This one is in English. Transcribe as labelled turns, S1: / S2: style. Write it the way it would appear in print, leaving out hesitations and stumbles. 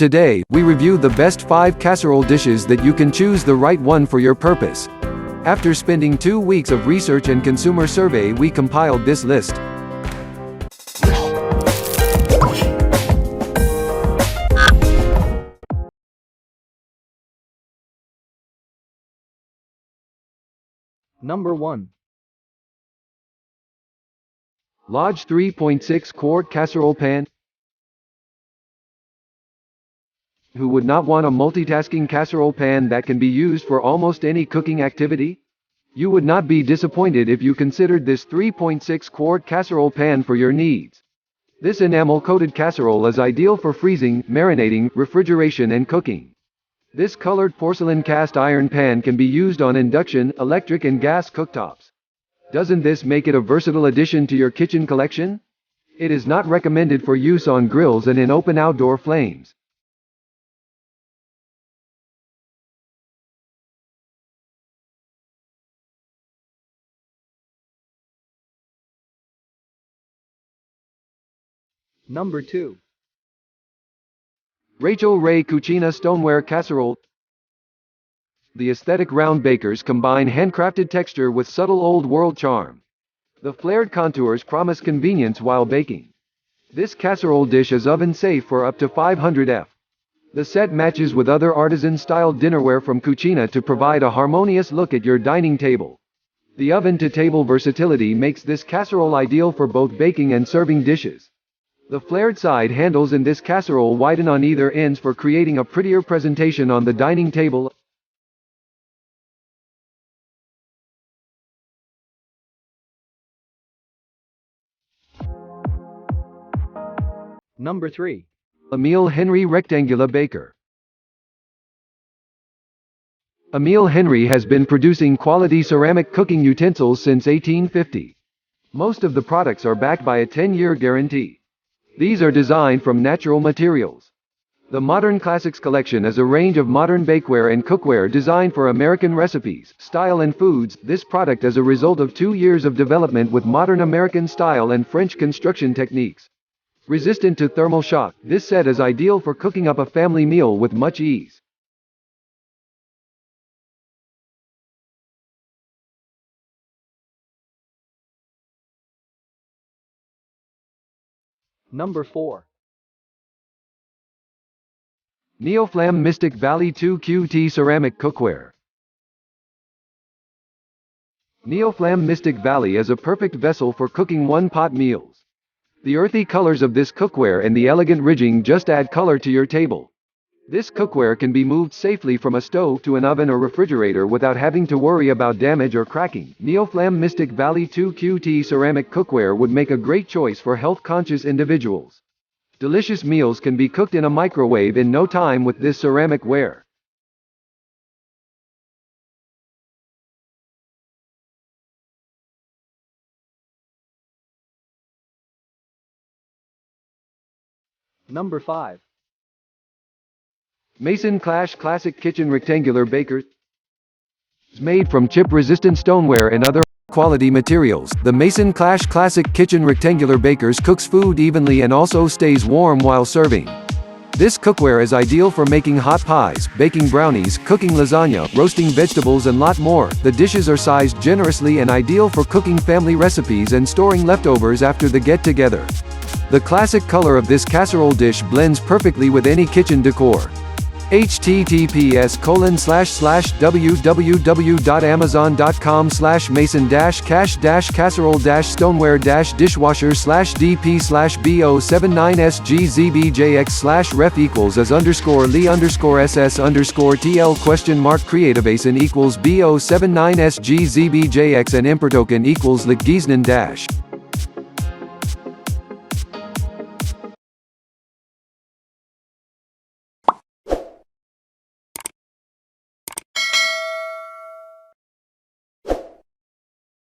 S1: Today, we review the best 5 casserole dishes that you can choose the right one for your purpose. After spending 2 weeks of research and consumer survey, we compiled this list.
S2: Number 1.
S1: Lodge 3.6 Quart Casserole Pan. Who would not want a multitasking casserole pan that can be used for almost any cooking activity? You would not be disappointed if you considered this 3.6 quart casserole pan for your needs. This enamel-coated casserole is ideal for freezing, marinating, refrigeration and cooking. This colored porcelain cast iron pan can be used on induction, electric and gas cooktops. Doesn't this make it a versatile addition to your kitchen collection? It is not recommended for use on grills and in open outdoor flames.
S2: Number 2.
S1: Rachael Ray Cucina Stoneware Casserole. The aesthetic round bakers combine handcrafted texture with subtle old-world charm. The flared contours promise convenience while baking. This casserole dish is oven-safe for up to 500 F. The set matches with other artisan-styled dinnerware from Cucina to provide a harmonious look at your dining table. The oven-to-table versatility makes this casserole ideal for both baking and serving dishes. The flared side handles in this casserole widen on either ends for creating a prettier presentation on the dining table.
S2: Number 3.
S1: Emile Henry Rectangular Baker. Emile Henry has been producing quality ceramic cooking utensils since 1850. Most of the products are backed by a 10-year guarantee. These are designed from natural materials. The Modern Classics collection is a range of modern bakeware and cookware designed for American recipes, style and foods. This product is a result of 2 years of development with modern American style and French construction techniques. Resistant to thermal shock, this set is ideal for cooking up a family meal with much ease.
S2: Number 4.
S1: Neoflame Mystic Valley 2 QT Ceramic Cookware. Neoflame Mystic Valley is a perfect vessel for cooking one-pot meals. The earthy colors of this cookware and the elegant ridging just add color to your table. This cookware can be moved safely from a stove to an oven or refrigerator without having to worry about damage or cracking. Neoflame Mystic Valley 2 QT Ceramic Cookware would make a great choice for health-conscious individuals. Delicious meals can be cooked in a microwave in no time with this ceramic ware.
S2: Number 5.
S1: Mason Clash Classic Kitchen Rectangular Baker. Made from chip-resistant stoneware and other quality materials, the Mason Clash Classic Kitchen Rectangular Bakers cooks food evenly and also stays warm while serving. This cookware is ideal for making hot pies, baking brownies, cooking lasagna, roasting vegetables and lot more. The dishes are sized generously and ideal for cooking family recipes and storing leftovers after the get-together. The classic color of this casserole dish blends perfectly with any kitchen decor. https://www.amazon.com/mason-casserole-dp/bo79sgzbjx/ref=Creativeason=bo79sgzbjx and Impertoken=Legiznen-.